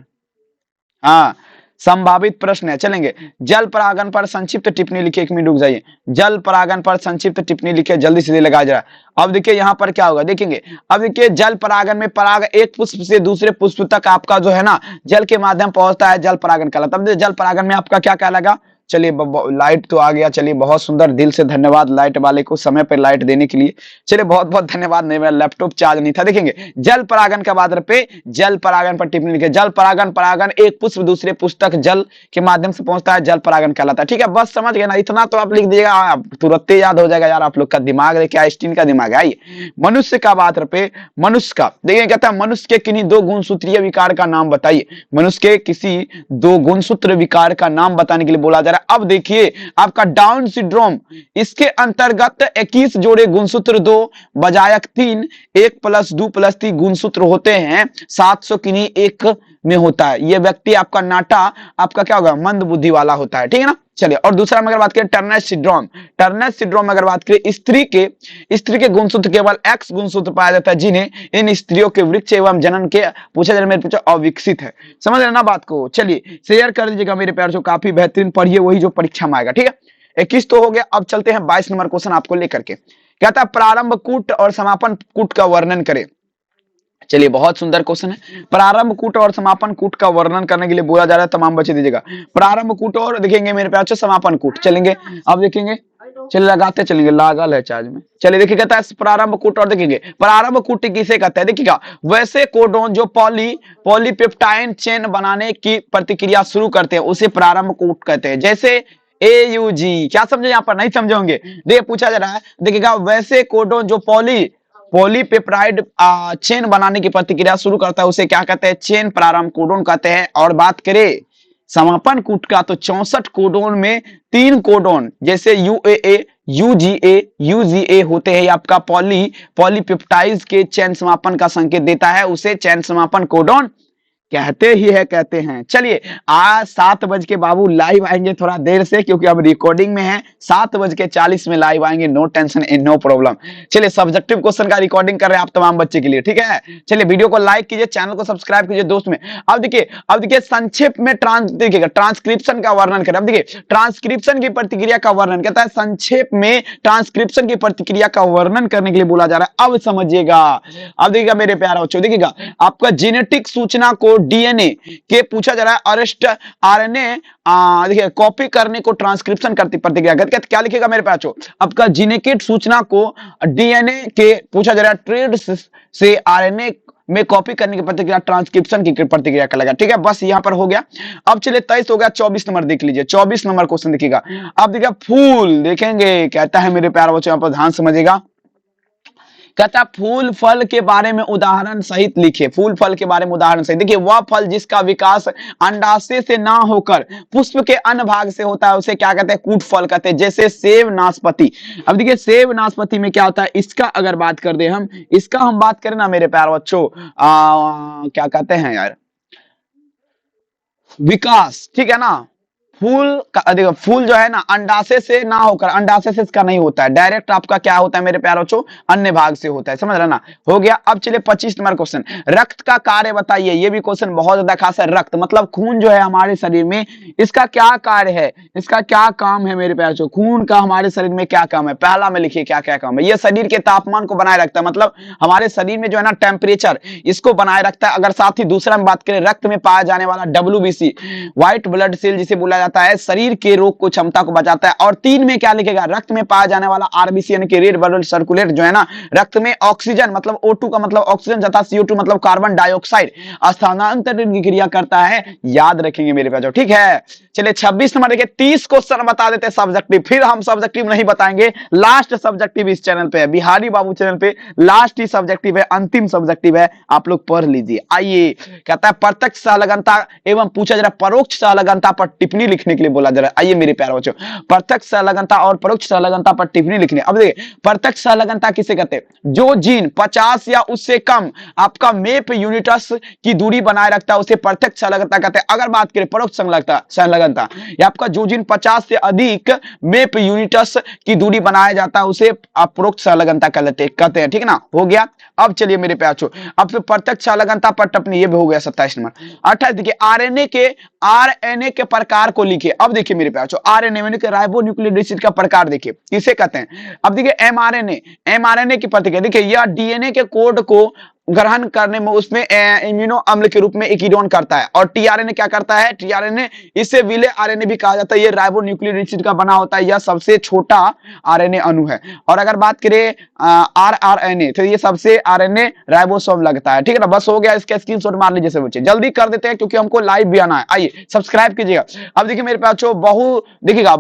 हाँ संभावित प्रश्न है। चलेंगे जल परागन पर संक्षिप्त टिप्पणी लिखिए, 1 मिनट रुक जाइए, जल परागन पर संक्षिप्त टिप्पणी लिखिए, जल्दी से लगा जरा। अब देखिए यहां पर क्या होगा देखेंगे, अब देखिए जल परागन में पराग एक पुष्प से दूसरे पुष्प तक आपका जो है ना जल के माध्यम पहुंचता है, जल परागन कहलाता है। जल परागन में आपका क्या कहलाएगा, चलिए लाइट तो आ गया, चलिए बहुत सुंदर, दिल से धन्यवाद लाइट वाले को समय पर लाइट देने के लिए। चलिए बहुत बहुत धन्यवाद। नहीं, मेरा लैपटॉप चार्ज नहीं था। देखेंगे जल परागन के बाद पे जल परागन पर टिप्पणी लिखे। जल परागन, परागन एक पुष्प दूसरे पुष्प तक जल के माध्यम से पहुंचता है, जल परागन कहलाता है। ठीक है, बस समझ गए ना, इतना तो आप लिख दीजिएगा, तुरंत याद हो जाएगा यार। आप लोग का दिमाग देखिए, आइंस्टीन का दिमाग है। मनुष्य का बात पे, मनुष्य का देखिए कहता है मनुष्य के किन्हीं दो गुणसूत्रीय विकार का नाम बताइए। मनुष्य के किसी दो गुणसूत्र विकार का नाम बताने के लिए बोला जा रहा है। अब देखिए आपका डाउन सिंड्रोम, इसके अंतर्गत 21 जोड़े गुणसूत्र 2 बजाय 3, 1+2+3 गुणसूत्र होते हैं, 700 किन्हीं एक में होता है। यह व्यक्ति आपका नाटा, आपका क्या होगा, मंद बुद्धि वाला होता है। ठीक है ना। चलिए, और दूसरा में अगर बात करें टर्नर सिंड्रोम, टर्नर सिंड्रोम में अगर बात करें स्त्री के गुणसूत्र केवल X गुणसूत्र पाया जाता है, जिन्हें इन स्त्रियों के वृक्ष एवं जनन के पूछा जाए, मेरे पूछा अविकसित है। समझ रहे ना बात को। चलिए शेयर कर दीजिएगा मेरे प्यार, जो काफी बेहतरीन पढ़िए, वही जो परीक्षा में आएगा। ठीक है, 21 तो हो गया। अब चलते हैं 22 नंबर क्वेश्चन आपको लेकर के। कहता है प्रारंभ कूट और समापन कूट का वर्णन करें। चलिए बहुत सुंदर क्वेश्चन है। प्रारंभ कूट और समापन कूट का वर्णन करने के लिए बोला जा रहा है, तमाम बच्चे दीजिएगा। प्रारंभ कूट और देखेंगे मेरे प्यार, समापन कूट चलेंगे। अब देखेंगे, चलिए लगाते चलेंगे, लागल है चार्ज में। चलिए देखिए कहता है प्रारंभ कूट, और देखेंगे प्रारंभ कूट किसे कहते हैं। देखिएगा वैसे कोडोन जो पॉलीपेप्टाइड चेन बनाने की प्रतिक्रिया शुरू करते हैं, उसे प्रारंभ कूट कहते हैं। जैसे AUG, क्या समझे यहाँ पर, नहीं समझे होंगे। देखिए पूछा जा रहा है, देखिएगा वैसे कोडोन जो पॉलीपेप्टाइड चेन बनाने की प्रतिक्रिया शुरू करता है, उसे क्या कहते हैं, चेन प्रारंभ कोडोन कहते हैं। और बात करें समापन कूट का, तो 64 कोडोन में 3 कोडोन जैसे UAA, UGA, UGA होते हैं, आपका पॉलीपेप्टाइड के चेन समापन का संकेत देता है, उसे चेन समापन कोडोन कहते ही है, कहते हैं। चलिए आज 7 बज के बाबू लाइव आएंगे, थोड़ा देर से, क्योंकि अब रिकॉर्डिंग में है। 7:40 में लाइव आएंगे, no tension and no problem. चलिए सब्जेक्टिव क्वेश्चन का रिकॉर्डिंग कर रहे हैं आप तमाम बच्चे के लिए। ठीक है, चलिए वीडियो को लाइक कीजिए, चैनल को सब्सक्राइब कीजिए दोस्त में। अब देखिए संक्षेप में देखिएगा ट्रांसक्रिप्शन का वर्णन करें। अब देखिए ट्रांसक्रिप्शन की प्रतिक्रिया का वर्णन कहता है, संक्षेप में ट्रांसक्रिप्शन की प्रतिक्रिया का वर्णन करने के लिए बोला जा रहा है। अब समझिएगा, अब देखिएगा मेरे प्यारे बच्चों, देखिएगा आपका जेनेटिक सूचना को DNA के पूछा जा रहा है, अरेस्ट RNA देखिए कॉपी करने को ट्रांसक्रिप्शन करती प्रतिक्रिया कहते, क्या लिखेगा मेरे पास, आपका जेनेटिक सूचना को DNA के पूछा जा रहा है, ट्रेड से RNA में कॉपी करने की प्रतिक्रिया ट्रांसक्रिप्शन की प्रतिक्रिया कहलाएगा। ठीक है, बस यहां पर हो गया। अब चलिए 23 हो गया, 24 नंबर देख लीजिए। 24 नंबर क्वेश्चन देखिएगा। अब देखिए फूल देखेंगे, कहता है मेरे प्यारे बच्चों, यहां पर ध्यान समझिएगा। कहता फूल फल के बारे में उदाहरण सहित लिखे। फूल फल के बारे में उदाहरण सहित देखिए, वह फल जिसका विकास अंडाशय से ना होकर पुष्प के अन्य भाग से होता है, उसे क्या कहते हैं, कूट फल कहते हैं। जैसे सेब, नाशपाती। अब देखिए सेब नाशपाती में क्या होता है, इसका अगर बात कर दे हम, इसका हम बात करें ना मेरे प्यारे बच्चों, क्या कहते हैं यार, विकास। ठीक है ना, फूल का देखो, फूल जो है ना अंडाशय से ना होकर, अंडाशय से इसका नहीं होता है, डायरेक्ट आपका क्या होता है मेरे प्यारे बच्चों, अन्य भाग से होता है। समझ रहे ना, हो गया। अब चलिए 25 नंबर क्वेश्चन, रक्त का कार्य बताइए। ये भी क्वेश्चन बहुत ज्यादा खास है। रक्त मतलब खून जो है हमारे शरीर में, इसका क्या कार्य है, इसका क्या काम है मेरे प्यारे बच्चों, खून का हमारे शरीर में क्या काम है। पहला में लिखिए क्या क्या काम है। यह शरीर के तापमान को बनाए रखता है, मतलब हमारे शरीर में जो है ना टेम्परेचर, इसको बनाए रखता है। अगर साथ ही दूसरा में बात करें, रक्त में पाया जाने वाला WBC, व्हाइट ब्लड सेल जिसे बोला जाता है, शरीर के रोग को क्षमता को बचाता है। और 3 में क्या लिखेगा, रक्त में पाया जाने वाला RBC यानी कि रेड ब्लड सर्कुलेट जो है ना, रक्त में ऑक्सीजन मतलब O2 का मतलब ऑक्सीजन तथा CO2 मतलब कार्बन डाइऑक्साइड स्थानांतरण की क्रिया करता है। याद रखेंगे मेरे पास। ठीक है, चलिए 26 नंबर देखिए, 30 क्वेश्चन बता देते हैं सब्जेक्टिव, फिर हम सब्जेक्टिव नहीं बताएंगे। लास्ट सब्जेक्टिव इस चैनल पे है, बिहारी बाबू चैनल पे लास्ट ही सब्जेक्टिव है, अंतिम सब्जेक्टिव है, आप लोग पढ़ लीजिए। आइए, कहता है प्रत्यक्ष सहलगनता एवं पूछा जा रहा है परोक्ष सहलगनता पर टिप्पणी लिखने के लिए बोला जा रहा है। आइए मेरे प्यारे बच्चों, प्रत्यक्ष सहलगनता और परोक्ष सहलगनता पर टिप्पणी लिखने। अब देखिए प्रत्यक्ष सहलगनता किसे कहते हैं, जो जीन 50 या उससे कम आपका मेप यूनिट्स की दूरी बनाए रखता है, उसे प्रत्यक्ष सहलगनता कहते हैं। अगर बात करें परोक्ष सहलगनता, या आपका जो जीन 50 से अधिक मेप यूनिट्स की दूरी बनाया जाता है, उसे परोक्ष सहलगनता कहते हैं। ठीक ना, हो गया। अब चलिए मेरे प्यारे बच्चों, अब फिर प्रत्यक्ष सहलगनता पर टिप्पणी, ये भी हो गया 27 नंबर। 28 देखिए, RNA के प्रकार को लिखिए। अब देखिए मेरे प्यारे, RNA यानी कि राइबोन्यूक्लिक एसिड का प्रकार देखिए किसे कहते हैं। अब देखिए mRNA की प्रतिक्रिया, देखिए यह DNA के कोड को ग्रहण करने में उसमें इम्यूनो अम्ल के रूप में एकीडोन करता है। और टीआरएनए क्या करता है, टीआरएनए इसे विले आरएनए भी कहा जाता है, ये राइबो न्यूक्लियोटाइड एसिड का बना होता है, यह सबसे छोटा आरएनए अणु है। और अगर बात करें आरआरएनए, तो ये सबसे आरएनए राइबोसोम लगता है। ठीक है ना, बस हो गया, इसका स्क्रीनशॉट मार लीजिए बच्चे, जल्दी कर देते हैं क्योंकि हमको लाइव भी आना है। आइए सब्सक्राइब कीजिएगा। अब देखिए मेरे पास जो देखिएगा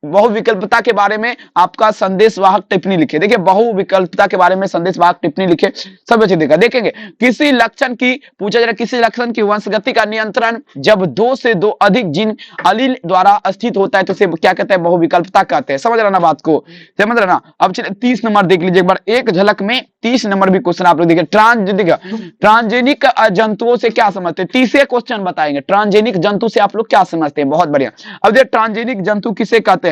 बहुविकल्पता के बारे में आपका संदेशवाहक टिप्पणी लिखे। देखिए बहुविकल्पता के बारे में संदेशवाहक टिप्पणी लिखे, सब बच्चे देखेंगे। किसी लक्षण की पूछा जा रहा है, किसी लक्षण की वंशगति का नियंत्रण जब 2 से 2 अधिक जीन अलील द्वारा स्थित होता है तो इसे क्या कहते हैं, बहुविकल्पता कहते हैं। समझ रहे ना बात को, समझ रहे ना। अब चलिए 30 नंबर देख लीजिए एक बार, एक झलक में 30 नंबर भी क्वेश्चन आप लोग देखिए। ट्रांसजेनिक जंतुओं से क्या समझते हैं, 30 क्वेश्चन बताएंगे। ट्रांसजेनिक जंतु से आप लोग क्या समझते हैं, बहुत बढ़िया। अब देखिए ट्रांसजेनिक जंतु किसे कहते हैं।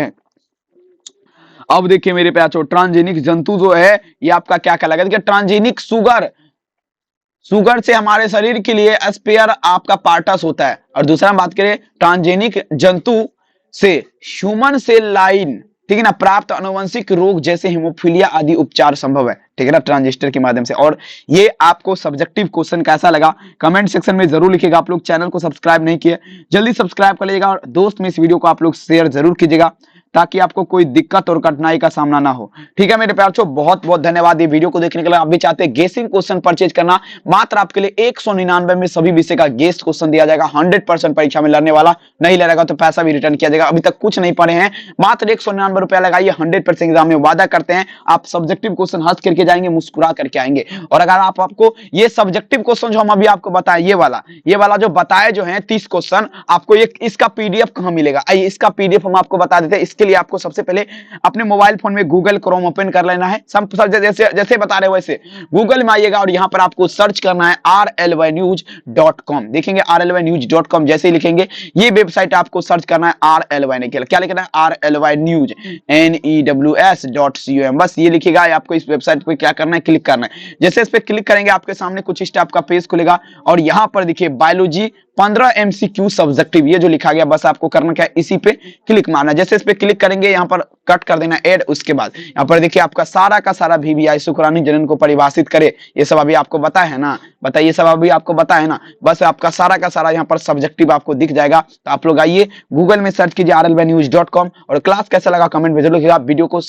अब देखिए मेरे प्यारो, ट्रांसजेनिक जंतु जो है ये आपका क्या कहलाएगा। देखिए ट्रांसजेनिक शुगर से हमारे शरीर के लिए स्पेयर आपका पार्टस होता है। और दूसरा बात करें ट्रांसजेनिक जंतु से ह्यूमन सेल लाइन, ठीक है ना, प्राप्त आनुवंशिक रोग जैसे हेमोफीलिया आदि उपचार संभव है। ठीक है ना, ट्रांजिस्टर के माध्यम से। और ये आपको सब्जेक्टिव क्वेश्चन कैसा लगा कमेंट सेक्शन में जरूर लिखिएगा। आप लोग चैनल को सब्सक्राइब नहीं किए, जल्दी सब्सक्राइब कर लीजिएगा और दोस्त में इस वीडियो को आप लोग शेयर जरूर कीजिएगा ताकि आपको कोई दिक्कत और कठिनाई का सामना ना हो। ठीक है मेरे प्यारों, बहुत बहुत धन्यवाद ये वीडियो को देखने के लिए। आप भी चाहते हैं गेसिंग क्वेश्चन परचेज करना, मात्र आपके लिए 199 में सभी विषय का गेस्ट क्वेश्चन दिया जाएगा। 100% परीक्षा में लड़ने वाला, नहीं लड़ेगा तो पैसा भी रिटर्न किया जाएगा। अभी तक कुछ नहीं पढ़े हैं, मात्र 199 रुपया लगाइए, 100% एग्जाम में वादा करते हैं आप सब्जेक्टिव क्वेश्चन हंस करके जाएंगे, मुस्कुरा करके आएंगे। और अगर आपको ये सब्जेक्टिव क्वेश्चन जो हम अभी आपको बताए, ये वाला जो बताए जो है 30 क्वेश्चन, आपको ये इसका पीडीएफ कहां मिलेगा, आइए इसका पीडीएफ हम आपको बता देते हैं। इसके लिए आपको सबसे पहले अपने मोबाइल फोन में गूगल क्रोम ओपन कर लेना है। जैसे बता रहे वैसे गूगल में आइएगा और यहां पर आपको सर्च करना है rlynews.com। देखेंगे rlynews.com, जैसे ही लिखेंगे ये वेबसाइट आपको सर्च करना है rly ने क्या लिखना है, rlynews news.com। बस ये लिखिएगा, आपको इस वेबसाइट पे क्या करना है, क्लिक करना है। जैसे इस पे क्लिक करेंगे आपके सामने कुछ इस टाइप का पेज खुलेगा और यहां पर देखिए बायोलॉजी 15 MCQ सब्जेक्टिव, ये जो लिखा गया, बस आपको करना क्या है, इसी पे क्लिक मारना। जैसे इस पे क्लिक करेंगे यहाँ पर कट कर देना ऐड, उसके बाद यहाँ पर देखिए आपका सारा का सारा VBI शुक्राणु जनन को परिभाषित करे, ये सब अभी आपको बताया है ना, बताइए सब अभी आपको बताया है ना। बस आपका सारा का सारा यहाँ पर सब्जेक्टिव आपको दिख जाएगा। तो आप लोग आइए गूगल में सर्च कीजिए rlynews.com। और क्लास कैसा लगा कमेंट में जरूर लिखिएगा, वीडियो को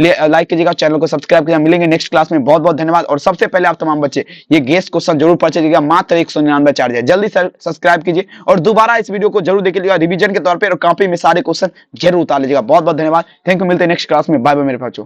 लाइक कीजिएगा, चैनल को सब्सक्राइब कीजिएगा। मिलेंगे नेक्स्ट क्लास में, बहुत बहुत धन्यवाद। और सबसे पहले आप तमाम बच्चे ये गेस्ट क्वेश्चन जरूर परचेज कीजिएगा, मात्र 199 चार्ज है। जल्दी सब्सक्राइब कीजिए और दोबारा इस वीडियो को जरूर देख लीजिएगा रिवीजन के तौर पे, और कॉपी में सारे क्वेश्चन जरूर उतार लीजिएगा। बहुत बहुत धन्यवाद, थैंक यू। मिलते हैं नेक्स्ट क्लास में, बाय बाय मेरे बच्चों।